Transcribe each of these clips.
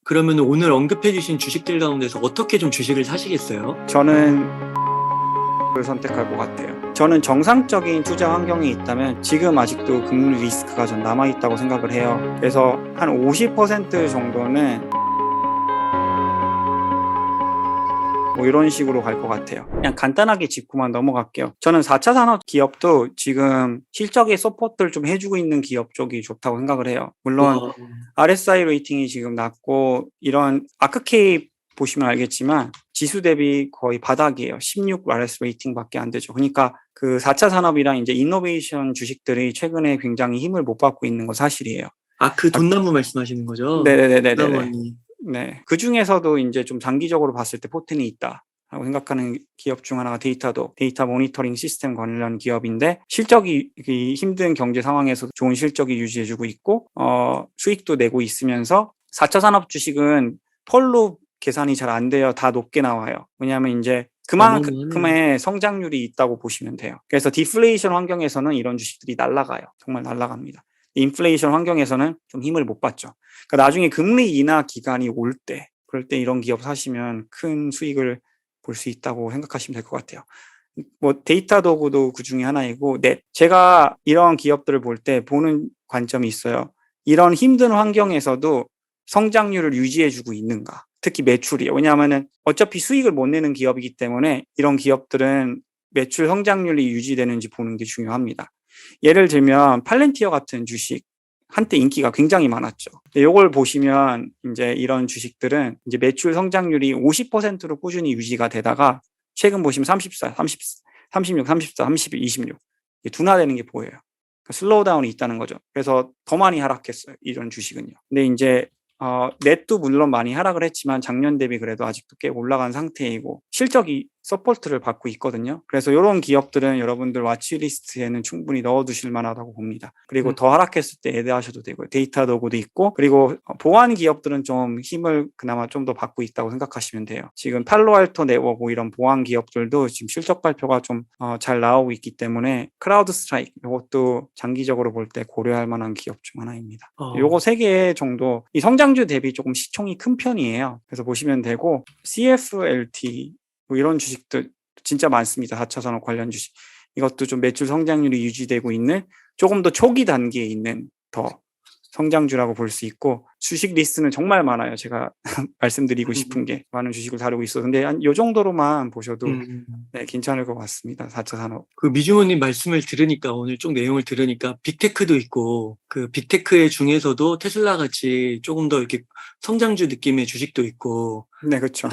그러면 오늘 언급해 주신 주식들 가운데서 어떻게 좀 주식을 사시겠어요? 저는 를 선택할 것 같아요. 저는 정상적인 투자 환경이 있다면 지금 아직도 금리 리스크가 좀 남아있다고 생각을 해요. 그래서 한 50% 정도는 뭐 이런 식으로 갈 것 같아요. 그냥 간단하게 짚고만 넘어갈게요. 저는 4차 산업 기업도 지금 실적의 서포트를 좀 해주고 있는 기업 쪽이 좋다고 생각을 해요. 물론 와, RSI 레이팅이 지금 낮고 이런 아크케이 보시면 알겠지만 지수 대비 거의 바닥이에요. 16 RS 레이팅밖에 안 되죠. 그러니까 그 4차 산업이랑 이제 이노베이션 주식들이 최근에 굉장히 힘을 못 받고 있는 거 사실이에요. 그 돈나무 말씀하시는 거죠? 네네네네네. 돈나무니. 네. 그 중에서도 이제 좀 장기적으로 봤을 때 포텐이 있다라고 생각하는 기업 중 하나가 데이터 모니터링 시스템 관련 기업인데 실적이 힘든 경제 상황에서도 좋은 실적이 유지해주고 있고 수익도 내고 있으면서 4차 산업 주식은 펄로 계산이 잘 안 돼요. 다 높게 나와요. 왜냐하면 이제 어마어마하네요. 그만큼의 성장률이 있다고 보시면 돼요. 그래서 디플레이션 환경에서는 이런 주식들이 날아가요. 정말 날아갑니다. 인플레이션 환경에서는 좀 힘을 못 받죠. 그러니까 나중에 금리 인하 기간이 올 때, 그럴 때 이런 기업 사시면 큰 수익을 볼 수 있다고 생각하시면 될 것 같아요. 뭐 데이터 도구도 그 중에 하나이고, 제가 이런 기업들을 볼 때 보는 관점이 있어요. 이런 힘든 환경에서도 성장률을 유지해주고 있는가? 특히 매출이요. 왜냐하면은 어차피 수익을 못 내는 기업이기 때문에 이런 기업들은 매출 성장률이 유지되는지 보는 게 중요합니다. 예를 들면 팔렌티어 같은 주식 한때 인기가 굉장히 많았죠. 이걸 보시면 이제 이런 주식들은 이제 매출 성장률이 50%로 꾸준히 유지가 되다가 최근 보시면 34, 30, 36, 34, 31, 26 둔화되는 게 보여요. 그러니까 슬로우 다운이 있다는 거죠. 그래서 더 많이 하락했어요. 이런 주식은요. 근데 이제 넷도 물론 많이 하락을 했지만 작년 대비 그래도 아직도 꽤 올라간 상태이고 실적이 서포트를 받고 있거든요. 그래서 이런 기업들은 여러분들 와치리스트에는 충분히 넣어두실 만하다고 봅니다. 그리고 더 하락했을 때 애대하셔도 되고요. 데이터 도구도 있고 그리고 보안 기업들은 좀 힘을 그나마 좀 더 받고 있다고 생각하시면 돼요. 지금 팔로알토 네트워크 이런 보안 기업들도 지금 실적 발표가 좀 잘 나오고 있기 때문에 크라우드 스트라이크 이것도 장기적으로 볼 때 고려할 만한 기업 중 하나입니다. 요거 세 개 정도 이 성장주 대비 조금 시총이 큰 편이에요. 그래서 보시면 되고 CFLT 뭐 이런 주식들 진짜 많습니다. 4차 산업 관련 주식. 이것도 좀 매출 성장률이 유지되고 있는 조금 더 초기 단계에 있는 더 성장주라고 볼 수 있고 주식 리스트는 정말 많아요. 제가 말씀드리고 싶은 게 많은 주식을 다루고 있어서 근데 한 요 정도로만 보셔도 네, 괜찮을 것 같습니다. 4차 산업. 그 미주모님 말씀을 들으니까 오늘 쭉 내용을 들으니까 빅테크도 있고 그 빅테크의 중에서도 테슬라 같이 조금 더 이렇게 성장주 느낌의 주식도 있고 네, 그렇죠.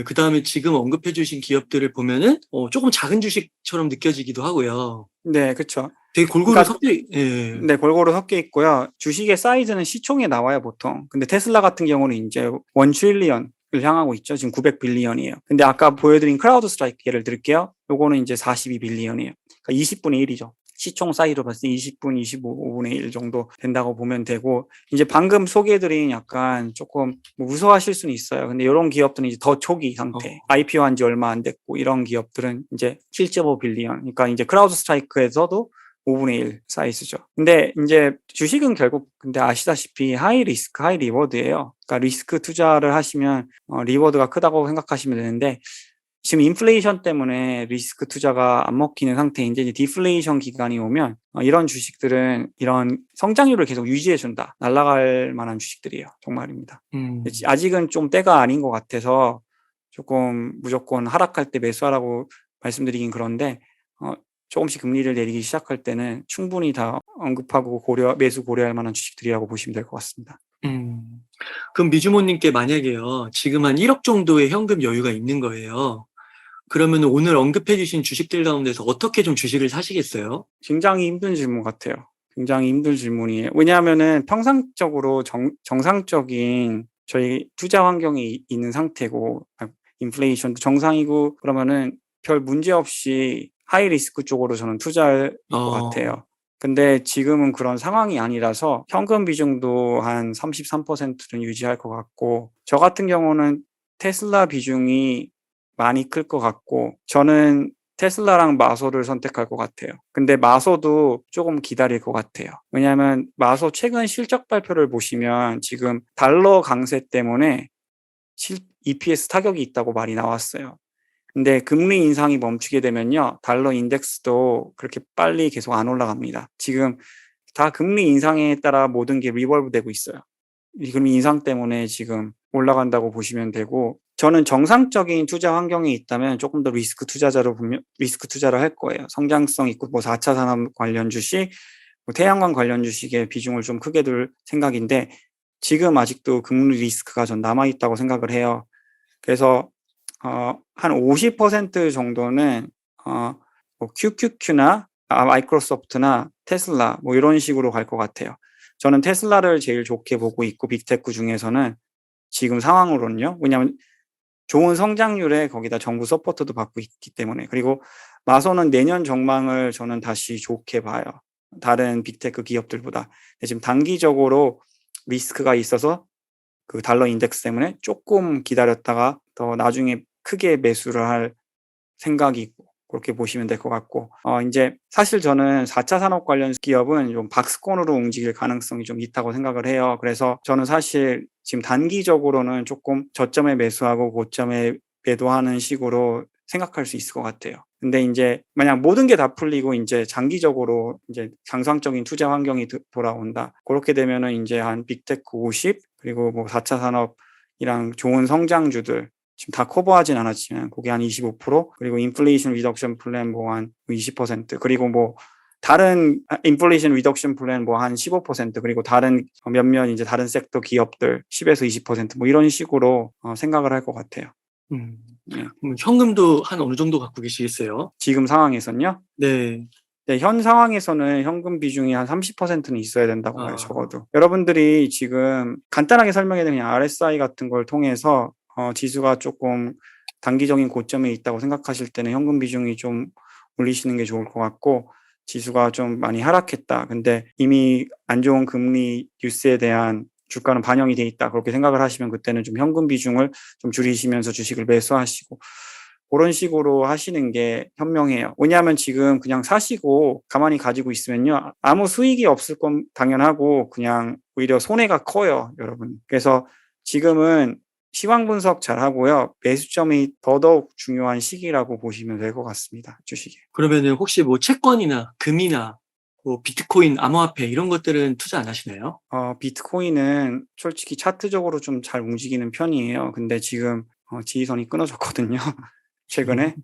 그다음에 지금 언급해 주신 기업들을 보면은 조금 작은 주식처럼 느껴지기도 하고요. 네, 그렇죠. 되게 골고루 그러니까 섞여 예. 네, 골고루 섞여 있고요. 주식의 사이즈는 시총에 나와요, 보통. 근데 테슬라 같은 경우는 이제 1 트릴리언을 향하고 있죠. 지금 900 빌리언이에요. 근데 아까 보여드린 크라우드 스트라이크 예를 들게요. 요거는 이제 42 빌리언이에요. 그러니까 20분의 1이죠. 시총 사이로 봤을 때 20분, 25분의 1 정도 된다고 보면 되고, 이제 방금 소개해드린 약간 조금 뭐 무서워하실 수는 있어요. 근데 이런 기업들은 이제 더 초기 상태, IPO 한 지 얼마 안 됐고, 이런 기업들은 이제 7.5 빌리언. 그러니까 이제 크라우드 스트라이크에서도 5분의 1 사이즈죠. 근데 이제 주식은 결국 근데 아시다시피 하이 리스크, 하이 리워드예요. 그러니까 리스크 투자를 하시면 리워드가 크다고 생각하시면 되는데 지금 인플레이션 때문에 리스크 투자가 안 먹히는 상태인데 이제 디플레이션 기간이 오면 이런 주식들은 이런 성장률을 계속 유지해 준다. 날아갈 만한 주식들이에요. 정말입니다. 아직은 좀 때가 아닌 것 같아서 조금 무조건 하락할 때 매수하라고 말씀드리긴 그런데 조금씩 금리를 내리기 시작할 때는 충분히 다 언급하고 매수 고려할 만한 주식들이라고 보시면 될 것 같습니다. 그럼 미주모님께 만약에요, 지금 한 1억 정도의 현금 여유가 있는 거예요. 그러면 오늘 언급해 주신 주식들 가운데서 어떻게 좀 주식을 사시겠어요? 굉장히 힘든 질문 같아요. 굉장히 힘든 질문이에요. 왜냐하면은 평상적으로 정상적인 저희 투자 환경이 있는 상태고 인플레이션도 정상이고 그러면은 별 문제 없이 하이 리스크 쪽으로 저는 투자할 것 같아요. 근데 지금은 그런 상황이 아니라서 현금 비중도 한 33%는 유지할 것 같고 저 같은 경우는 테슬라 비중이 많이 클 것 같고 저는 테슬라랑 마소를 선택할 것 같아요. 근데 마소도 조금 기다릴 것 같아요. 왜냐하면 마소 최근 실적 발표를 보시면 지금 달러 강세 때문에 EPS 타격이 있다고 말이 나왔어요. 근데 금리 인상이 멈추게 되면요, 달러 인덱스도 그렇게 빨리 계속 안 올라갑니다. 지금 다 금리 인상에 따라 모든 게 리볼브 되고 있어요. 이 금리 인상 때문에 지금 올라간다고 보시면 되고, 저는 정상적인 투자 환경에 있다면 조금 더 리스크 투자를 할 거예요. 성장성 있고 뭐 4차 산업 관련 주식, 뭐 태양광 관련 주식에 비중을 좀 크게 둘 생각인데, 지금 아직도 금리 리스크가 전 남아 있다고 생각을 해요. 그래서 한 50% 정도는 뭐 QQQ나 마이크로소프트나 테슬라 뭐 이런 식으로 갈 것 같아요. 저는 테슬라를 제일 좋게 보고 있고, 빅테크 중에서는 지금 상황으로는요. 왜냐하면 좋은 성장률에 거기다 정부 서포트도 받고 있기 때문에. 그리고 마소는 내년 전망을 저는 다시 좋게 봐요. 다른 빅테크 기업들보다. 지금 단기적으로 리스크가 있어서 그 달러 인덱스 때문에 조금 기다렸다가 더 나중에 크게 매수를 할 생각이 있고, 그렇게 보시면 될 것 같고, 이제 사실 저는 4차 산업 관련 기업은 좀 박스권으로 움직일 가능성이 좀 있다고 생각을 해요. 그래서 저는 사실 지금 단기적으로는 조금 저점에 매수하고 고점에 매도하는 식으로 생각할 수 있을 것 같아요. 근데 이제 만약 모든 게 다 풀리고 이제 장기적으로 이제 정상적인 투자 환경이 돌아온다. 그렇게 되면은 이제 한 빅테크 50 그리고 뭐 4차 산업이랑 좋은 성장주들 지금 다 커버하진 않았지만 그게 한 25% 그리고 인플레이션 리덕션 플랜 뭐 한 20% 그리고 뭐 다른 인플레이션 리덕션 플랜 뭐 한 15% 그리고 다른 몇몇 이제 다른 섹터 기업들 10에서 20%뭐 이런 식으로 생각을 할 것 같아요. 네. 그럼 현금도 한 어느 정도 갖고 계시겠어요? 지금 상황에서는요. 네. 네, 현 상황에서는 현금 비중이 한 30%는 있어야 된다고 봐요, 아, 적어도. 여러분들이 지금 간단하게 설명해 드리면 RSI 같은 걸 통해서 지수가 조금 단기적인 고점에 있다고 생각하실 때는 현금 비중이 좀 올리시는 게 좋을 것 같고, 지수가 좀 많이 하락했다. 근데 이미 안 좋은 금리 뉴스에 대한 주가는 반영이 돼 있다. 그렇게 생각을 하시면 그때는 좀 현금 비중을 좀 줄이시면서 주식을 매수하시고, 그런 식으로 하시는 게 현명해요. 왜냐하면 지금 그냥 사시고 가만히 가지고 있으면요, 아무 수익이 없을 건 당연하고 그냥 오히려 손해가 커요, 여러분. 그래서 지금은 시황 분석 잘 하고요, 매수점이 더더욱 중요한 시기라고 보시면 될 것 같습니다, 주식에. 그러면은 혹시 뭐 채권이나 금이나 뭐 비트코인, 암호화폐 이런 것들은 투자 안 하시나요? 비트코인은 솔직히 차트적으로 좀 잘 움직이는 편이에요. 근데 지금 지지선이 끊어졌거든요, 최근에.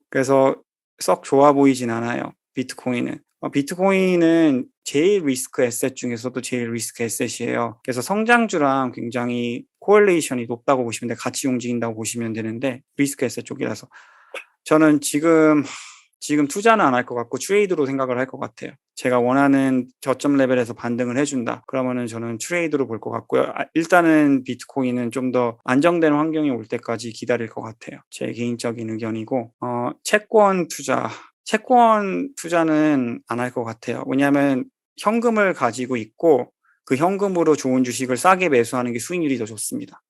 그래서 썩 좋아 보이진 않아요, 비트코인은. 비트코인은 제일 리스크 에셋 중에서도 제일 리스크 에셋이에요. 그래서 성장주랑 굉장히 코rel레이션이 높다고 보시면 돼, 같이 움직인다고 보시면 되는데, 리스크 에셋 쪽이라서. 저는 지금 투자는 안 할 것 같고 트레이드로 생각을 할 것 같아요. 제가 원하는 저점 레벨에서 반등을 해준다. 그러면은 저는 트레이드로 볼 것 같고요. 일단은 비트코인은 좀 더 안정된 환경이 올 때까지 기다릴 것 같아요. 제 개인적인 의견이고, 채권 투자는 안 할 것 같아요. 왜냐하면 현금을 가지고 있고 그 현금으로 좋은 주식을 싸게 매수하는 게 수익률이 더 좋습니다.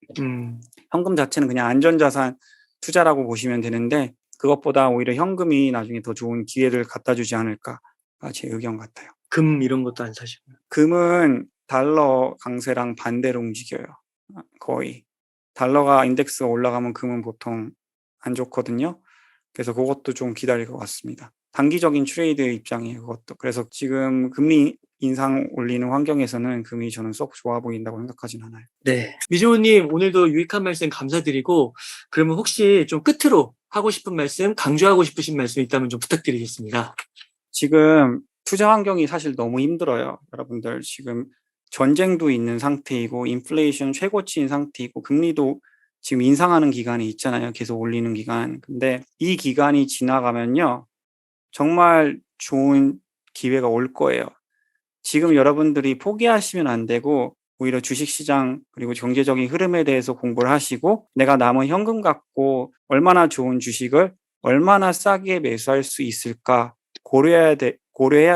현금 자체는 그냥 안전자산 투자라고 보시면 되는데, 그것보다 오히려 현금이 나중에 더 좋은 기회를 갖다 주지 않을까가 제 의견 같아요. 금 이런 것도 안 사시고요. 금은 달러 강세랑 반대로 움직여요. 거의. 달러가 인덱스가 올라가면 금은 보통 안 좋거든요. 그래서 그것도 좀 기다릴 것 같습니다. 단기적인 트레이드 입장이에요, 그것도. 그래서 지금 금리 인상 올리는 환경에서는 금이 저는 썩 좋아 보인다고 생각하진 않아요. 네. 미주호님, 오늘도 유익한 말씀 감사드리고, 그러면 혹시 좀 끝으로 하고 싶은 말씀, 강조하고 싶으신 말씀 있다면 좀 부탁드리겠습니다. 지금 투자 환경이 사실 너무 힘들어요. 여러분들 지금 전쟁도 있는 상태이고 인플레이션 최고치인 상태이고 금리도 지금 인상하는 기간이 있잖아요. 계속 올리는 기간. 근데 이 기간이 지나가면요, 정말 좋은 기회가 올 거예요. 지금 여러분들이 포기하시면 안 되고 오히려 주식시장 그리고 경제적인 흐름에 대해서 공부를 하시고 내가 남은 현금 갖고 얼마나 좋은 주식을 얼마나 싸게 매수할 수 있을까 고려해야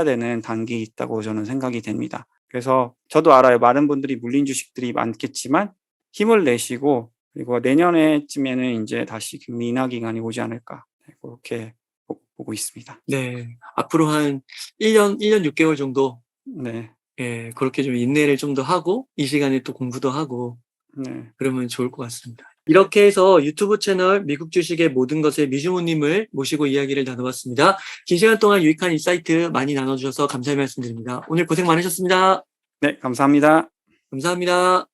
되는 단계에 있다고 저는 생각이 됩니다. 그래서 저도 알아요. 많은 분들이 물린 주식들이 많겠지만 힘을 내시고, 그리고 내년에쯤에는 이제 다시 금리 인하 기간이 오지 않을까, 그렇게 보고 있습니다. 네. 앞으로 한 1년 6개월 정도 네. 예, 그렇게 좀 인내를 좀 더 하고 이 시간에 또 공부도 하고 네. 그러면 좋을 것 같습니다. 이렇게 해서 유튜브 채널 미국 주식의 모든 것의 미주모님을 모시고 이야기를 나눠봤습니다. 긴 시간 동안 유익한 인사이트 많이 나눠주셔서 감사의 말씀드립니다. 오늘 고생 많으셨습니다. 네, 감사합니다. 감사합니다.